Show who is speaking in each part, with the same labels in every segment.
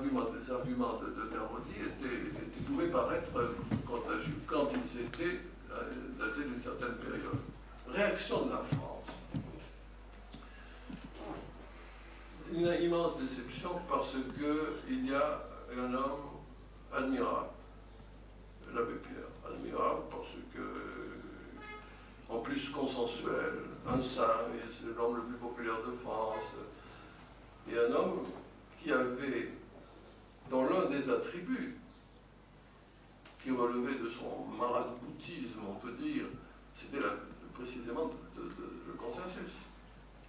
Speaker 1: les arguments de Carmody pouvaient paraître contagieux quand ils étaient datés d'une certaine période. Réaction de la France. Une immense déception parce qu'il y a un homme admirable, l'abbé Pierre, admirable parce que, en plus consensuel, un saint, c'est l'homme le plus populaire de France, et un homme qui avait, dont l'un des attributs qui relevait de son maraboutisme, on peut dire, c'était précisément le consensus.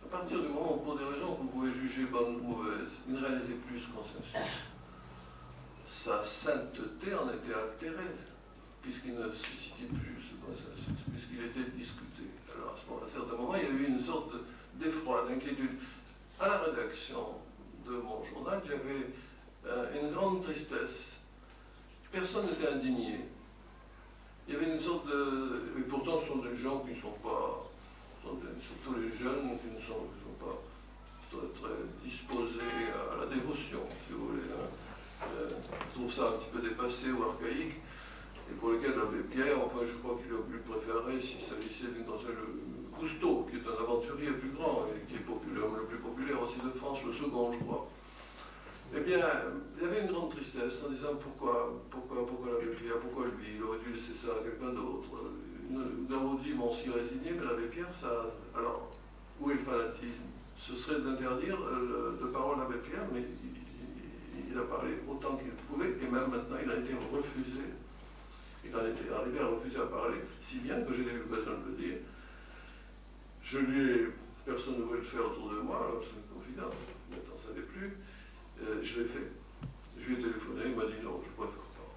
Speaker 1: À partir du moment où, pour des raisons que vous pouvez juger bonnes ou mauvaises, il ne réalisait plus ce consensus, sa sainteté en était altérée, puisqu'il ne suscitait plus ce consensus, puisqu'il était discuté. Alors à un certain moment, il y a eu une sorte d'effroi, d'inquiétude. À la rédaction de mon journal, il y avait une grande tristesse. Personne n'était indigné. Il y avait une sorte de... Et pourtant, ce sont des gens qui ne sont pas... surtout les jeunes qui ne sont pas très disposés à la dévotion, si vous voulez. Je trouve ça un petit peu dépassé ou archaïque, et pour lequel l'abbé Pierre, enfin je crois qu'il aurait pu préférer s'il s'agissait d'une conseil Cousteau, qui est un aventurier plus grand et qui est le plus populaire aussi de France, le second, je crois. Eh bien, il y avait une grande tristesse en disant pourquoi l'abbé Pierre, pourquoi lui, il aurait dû laisser ça à quelqu'un d'autre. Darodi m'ont si résigné, mais l'abbé Pierre, ça. Alors, où est le fanatisme? Ce serait d'interdire de parole à l'abbé Pierre, mais il a parlé autant qu'il pouvait, et même maintenant il a été refusé. Il en était arrivé à refuser à parler, si bien que j'ai eu l'occasion de le dire. Personne ne voulait le faire autour de moi, alors c'est une confidence, maintenant ça n'est plus. Je l'ai fait. Je lui ai téléphoné, il m'a dit non, je ne préfère pas.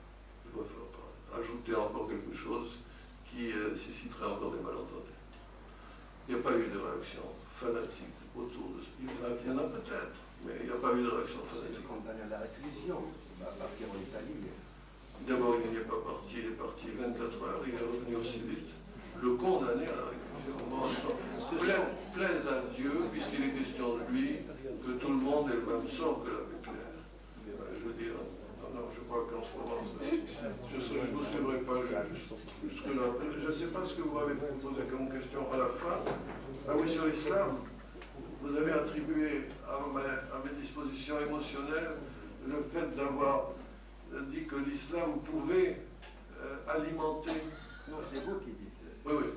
Speaker 1: Je préfère pas. Ajouter encore quelque chose qui susciterait encore des malentendus. Il n'y a pas eu de réaction fanatique autour de ce. Il y en a peut-être, mais il n'y a pas eu de réaction fanatique.
Speaker 2: C'est le compagnon de la réclusion, il va partir en Italie.
Speaker 1: D'abord, il n'y est pas parti, il est parti 24 heures, il est revenu aussi vite. Le condamné à la réclusion. Plaise à Dieu, puisqu'il est question de lui, que tout le monde ait le même sort que l'abbé Pierre. Je veux dire, non, je crois qu'en ce moment, je ne vous suivrai pas jusque-là. Je ne sais pas ce que vous m'avez posé comme question à la fin. Ah oui, sur l'islam, vous avez attribué à mes dispositions émotionnelles le fait d'avoir dit que l'islam pouvait alimenter...
Speaker 2: Non, c'est vous qui dites.
Speaker 1: Oui, oui.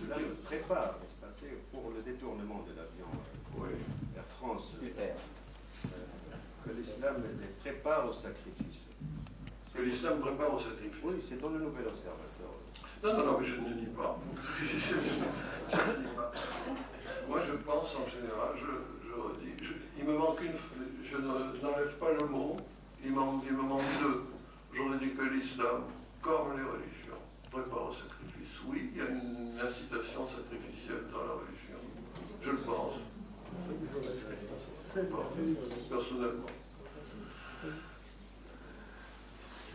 Speaker 2: Cela nous prépare, n'est-ce pas, pour le détournement de l'avion Air France, que l'islam les prépare au sacrifice.
Speaker 1: Que l'islam prépare au sacrifice.
Speaker 2: Oui, c'est dans le Nouvel Observateur.
Speaker 1: Non, mais je ne le dis pas. Je ne dis pas. Moi, je pense en général, je redis, il me manque je n'enlève pas le mot, il me manque deux. J'aurais dit que l'islam, comme les religions, prépare au sacrifice. Oui, il y a une incitation sacrificielle dans la religion. Je le pense. Personnellement.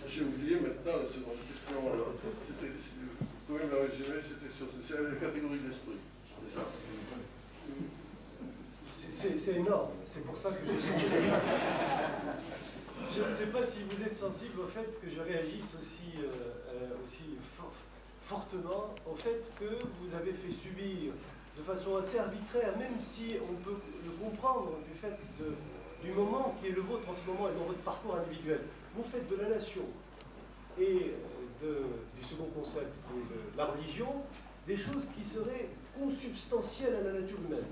Speaker 1: J'ai oublié maintenant la seconde question. Vous pouvez me la résumer, c'est la catégorie d'esprit. C'est ça.
Speaker 3: C'est énorme, c'est pour ça que je ne sais pas si vous êtes sensible au fait que je réagisse aussi fortement au fait que vous avez fait subir de façon assez arbitraire, même si on peut le comprendre du fait du moment qui est le vôtre en ce moment et dans votre parcours individuel. Vous faites de la nation et du second concept qui est de la religion des choses qui seraient consubstantielles à la nature humaine.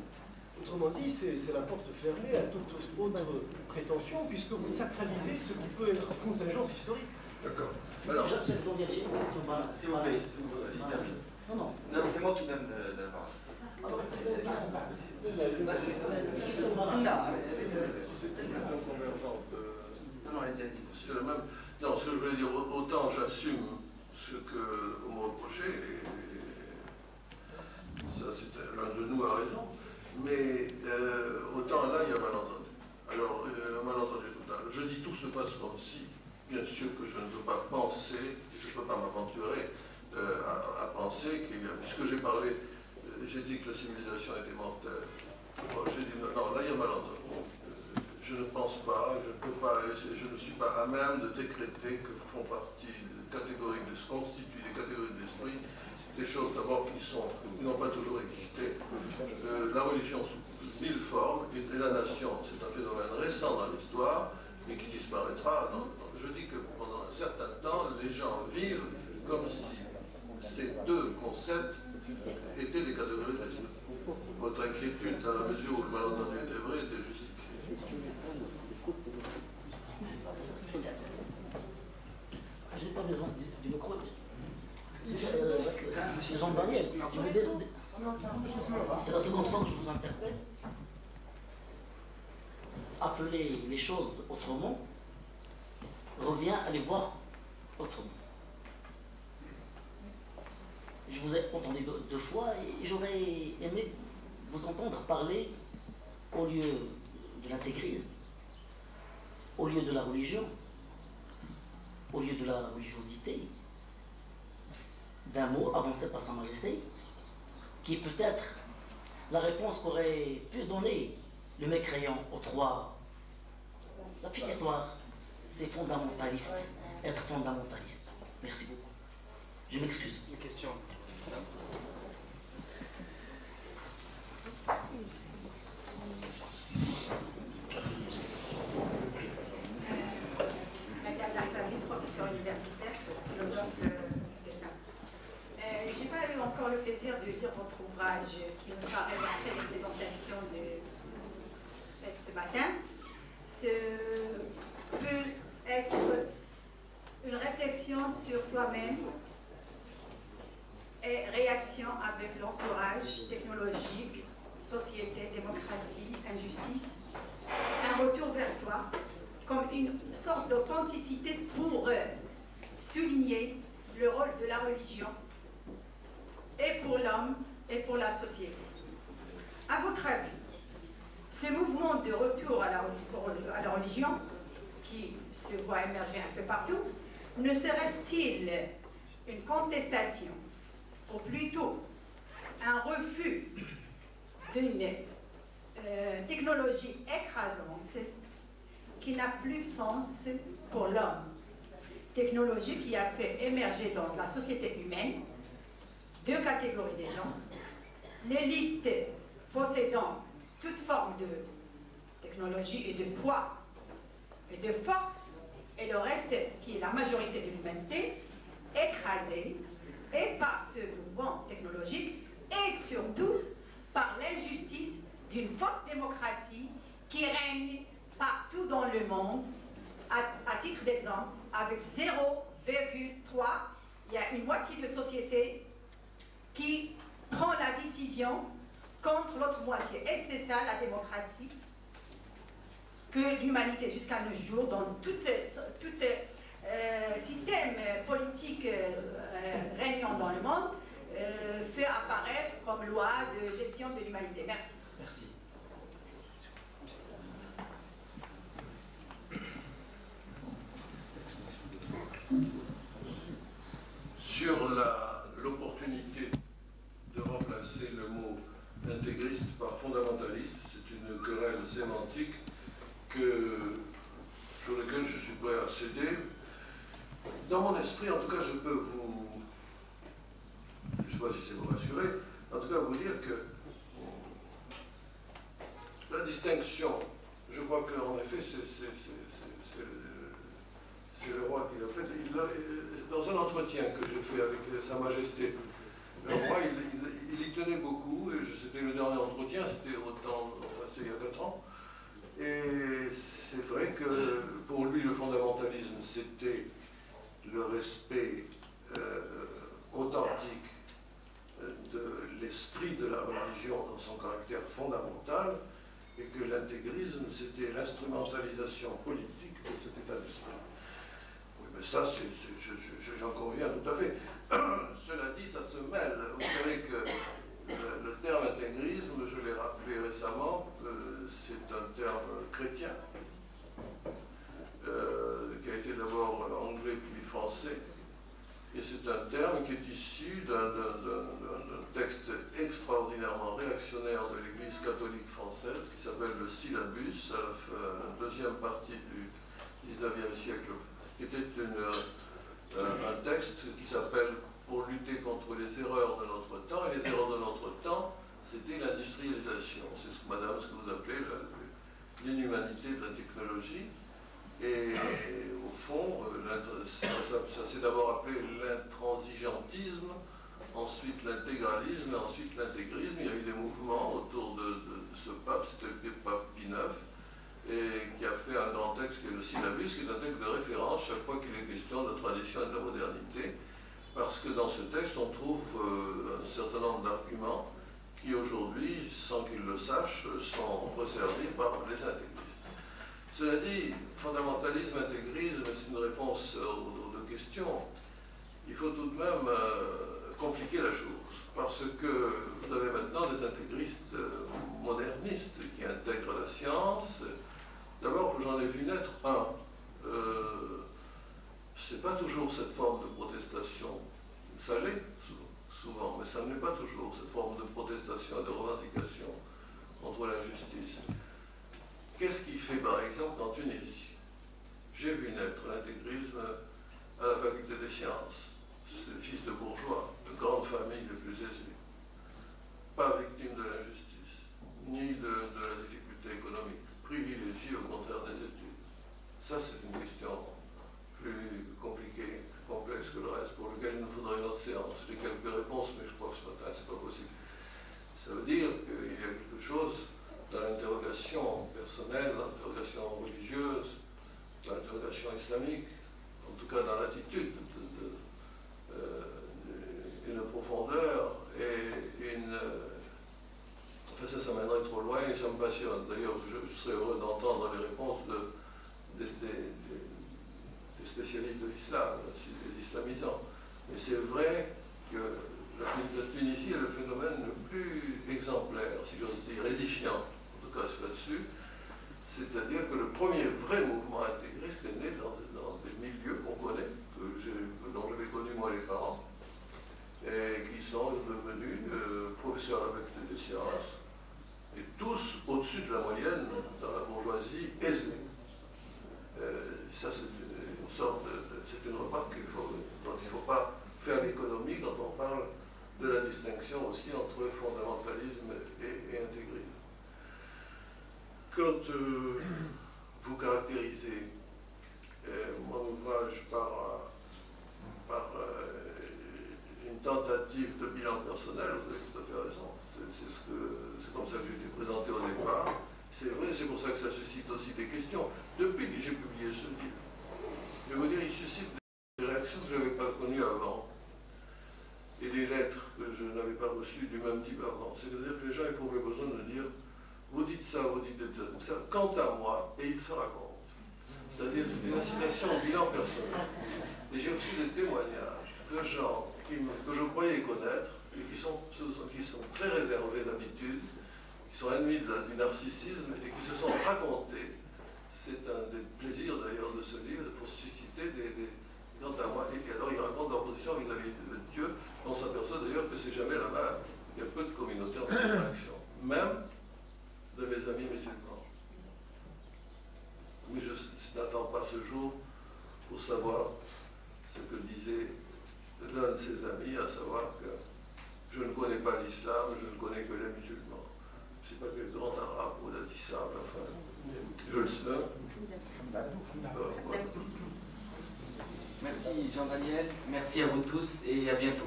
Speaker 3: Autrement dit, c'est la porte fermée à toute autre prétention, puisque vous sacralisez ce qui peut être contingence historique.
Speaker 1: D'accord.
Speaker 4: Alors, j'ai une question.
Speaker 5: S'il vous plaît, il termine.
Speaker 4: Non,
Speaker 5: c'est moi qui donne la parole.
Speaker 1: C'est une question convergente.
Speaker 5: Non, allez-y.
Speaker 1: C'est le même. Non, ce que je voulais dire, autant j'assume ce que vous me reprochez, et ça, c'est l'un de nous a raison. Mais autant là, il y a malentendu. Alors, un malentendu total. Je dis tout se passe comme si, bien sûr que je ne veux pas penser, je ne peux pas m'aventurer à penser qu'il y a... Puisque j'ai parlé, j'ai dit que la civilisation était mortelle. Bon, j'ai dit non, là il y a malentendu. Je ne pense pense pas, je ne suis pas à même de décréter que font partie des catégories, de se constituent des catégories d'esprit, des choses d'abord qui n'ont pas toujours existé. La religion sous 1000 formes et la nation, c'est un phénomène récent dans l'histoire et qui disparaîtra. Je dis que pendant un certain temps, les gens vivent comme si ces deux concepts étaient des catégories d'esprit. Votre inquiétude, dans la mesure où le malentendu était vrai, était justifiée.
Speaker 4: Je n'ai pas besoin du micro. Jean Daniel, c'est la seconde fois que je vous interpelle. Appeler les choses autrement revient à les voir autrement. Je vous ai entendu deux fois et j'aurais aimé vous entendre parler au lieu de l'intégrisme, au lieu de la religion, au lieu de la religiosité, d'un mot avancé par Sa Majesté, qui est peut-être la réponse qu'aurait pu donner le mécréant aux trois. La petite histoire, c'est fondamentaliste, être fondamentaliste. Merci beaucoup. Je m'excuse.
Speaker 5: Une question.
Speaker 6: Madame Larivani, professeure universitaire, philosophe d'État. Je n'ai pas eu encore le plaisir de lire votre ouvrage qui me paraît montrer les présentations faites ce matin. Ce peut être une réflexion sur soi-même et réaction avec l'entourage technologique, société, démocratie, injustice, un retour vers soi comme une sorte d'authenticité pour souligner le rôle de la religion et pour l'homme et pour la société. À votre avis, ce mouvement de retour à la religion qui se voit émerger un peu partout, ne serait-il une contestation ou plutôt un refus d'une technologie écrasante qui n'a plus de sens pour l'homme. Technologie qui a fait émerger dans la société humaine deux catégories de gens. L'élite possédant toute forme de technologie et de poids et de force, et le reste, qui est la majorité de l'humanité, écrasée et par ce mouvement technologique et surtout par l'injustice d'une fausse démocratie qui règne partout dans le monde. À titre d'exemple, avec 0,3, il y a une moitié de société qui prend la décision contre l'autre moitié. Et c'est ça la démocratie que l'humanité jusqu'à nos jours, dans tout système politique régnant dans le monde, fait apparaître comme loi de gestion de l'humanité. Merci.
Speaker 4: Merci.
Speaker 1: Sur l'opportunité de remplacer le mot intégriste par fondamentaliste, c'est une querelle sémantique sur laquelle je suis prêt à céder. Dans mon esprit, en tout cas, je peux vous, je ne sais pas si c'est vous rassurer, en tout cas vous dire que la distinction, je crois qu'en effet, c'est le roi qui l'a fait. Dans un entretien que j'ai fait avec Sa Majesté, le roi, il y tenait beaucoup, et c'était le dernier entretien, c'était il y a 4 ans. Et c'est vrai que pour lui, le fondamentalisme, c'était le respect authentique de l'esprit de la religion dans son caractère fondamental, et que l'intégrisme, c'était l'instrumentalisation politique de cet état d'esprit. Oui, mais ça, j'en conviens tout à fait. Cela dit, ça se mêle. Vous savez que le terme intégrisme, je l'ai rappelé récemment, c'est un terme chrétien, qui a été d'abord anglais puis français, Et c'est un terme qui est issu d'un texte extraordinairement réactionnaire de l'Église catholique française qui s'appelle le Syllabus, à la deuxième partie du XIXe siècle, qui était un texte qui s'appelle « Pour lutter contre les erreurs de notre temps ». Et les erreurs de notre temps, c'était l'industrialisation. C'est ce que vous appelez l'inhumanité de la technologie. Et au fond, ça s'est d'abord appelé l'intransigeantisme, ensuite l'intégralisme, et ensuite l'intégrisme. Il y a eu des mouvements autour de ce pape, c'était le pape Pie IX, et qui a fait un grand texte qui est le Syllabus, qui est un texte de référence chaque fois qu'il est question de la tradition et de la modernité, parce que dans ce texte, on trouve un certain nombre d'arguments qui aujourd'hui, sans qu'ils le sachent, sont resservis par les intégristes. Cela dit, fondamentalisme, intégrisme, c'est une réponse aux deux questions. Il faut tout de même compliquer la chose, parce que vous avez maintenant des intégristes modernistes qui intègrent la science. D'abord, j'en ai vu naître un. C'est pas toujours cette forme de protestation. Ça l'est souvent, mais ça n'est pas toujours cette forme de protestation et de revendication contre l'injustice. Qu'est-ce qui fait, par exemple, en Tunisie? J'ai vu naître l'intégrisme à la faculté des sciences. C'est le fils de bourgeois, de grandes familles les plus aisées, pas victimes de l'injustice, ni de la difficulté économique, privilégiés au contraire des études. Ça, c'est une question plus compliquée, plus complexe que le reste, pour lequel il nous faudrait une autre séance. J'ai quelques réponses, mais je crois que ce matin, c'est pas possible. Ça veut dire qu'il y a quelque chose dans l'interrogation personnelle, l'interrogation religieuse, l'interrogation islamique, en tout cas dans l'attitude une profondeur et une... Enfin ça mènerait trop loin et ça me passionne. D'ailleurs, je serais heureux d'entendre les réponses des spécialistes de l'islam, des islamisants. Mais c'est vrai que la Tunisie est le phénomène le plus exemplaire, si j'ose dire, édifiant, en tout cas là-dessus. C'est-à-dire que le premier vrai mouvement intégriste est né dans des milieux qu'on connaît, dont j'avais connu moi les parents, et qui sont devenus professeurs à la faculté des sciences, et tous au-dessus de la moyenne dans la bourgeoisie aisée. Ça, c'est une sorte c'est une remarque dont il ne faut pas faire l'économie quand on parle de la distinction aussi entre fondamentalisme et intégrisme. Quand vous caractérisez mon ouvrage par une tentative de bilan personnel, vous avez tout à fait raison. C'est comme ça que j'ai été présenté au départ. C'est vrai, c'est pour ça que ça suscite aussi des questions. Depuis que j'ai publié ce livre, je vais vous dire, il suscite des réactions que je n'avais pas connues avant, et des lettres que je n'avais pas reçues du même type avant. C'est-à-dire que les gens éprouvaient besoin de dire, vous dites ça, vous dites ça, quant à moi, et ils se racontent. C'est-à-dire que c'est une incitation au bilan personnel. Et j'ai reçu des témoignages de gens que je croyais connaître, et qui sont très réservés d'habitude, qui sont ennemis du narcissisme, et qui se sont racontés. C'est un des plaisirs d'ailleurs de ce livre, pour susciter quant à moi, et alors ils racontent leur position vis-à-vis de Dieu. On s'aperçoit d'ailleurs que c'est jamais la même. Il y a peu de communautés en interaction, même de mes amis musulmans. Mais je n'attends pas ce jour pour savoir ce que disait l'un de ses amis, à savoir que je ne connais pas l'islam, je ne connais que les musulmans. Je ne sais pas quel grand arabe vous a dit ça, enfin, je le sais. Voilà.
Speaker 5: Merci Jean-Daniel, merci à vous tous et à bientôt.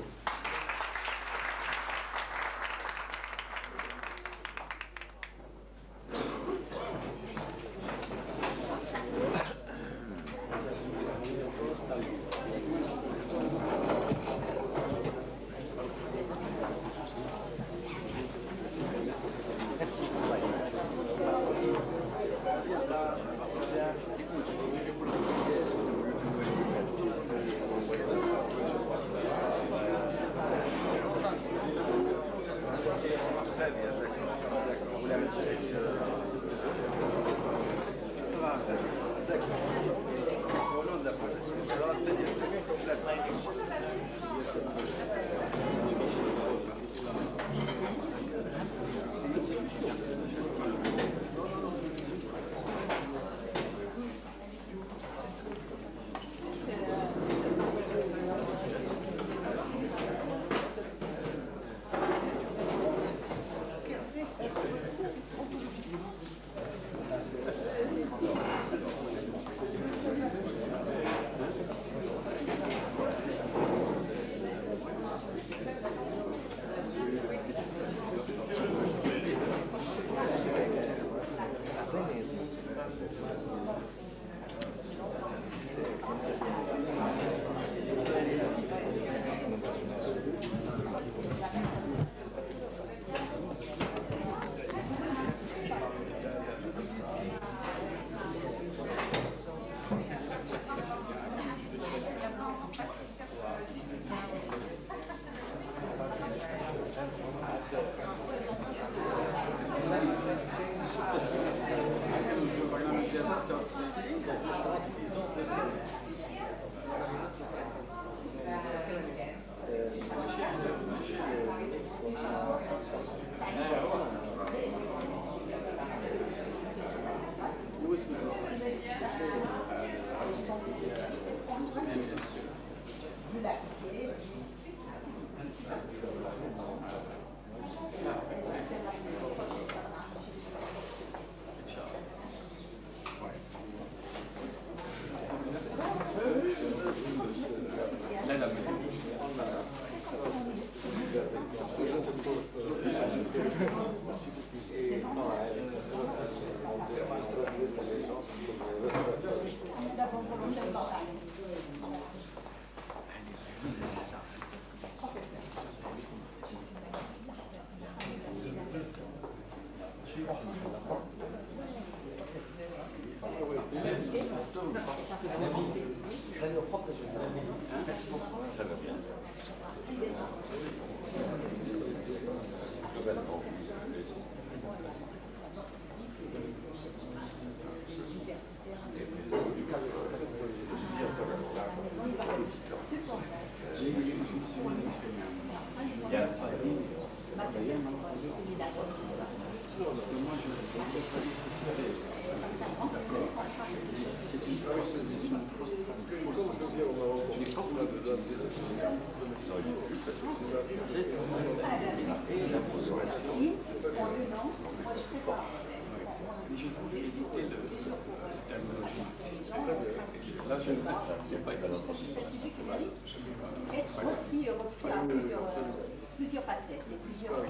Speaker 6: Repris à plusieurs facettes, plusieurs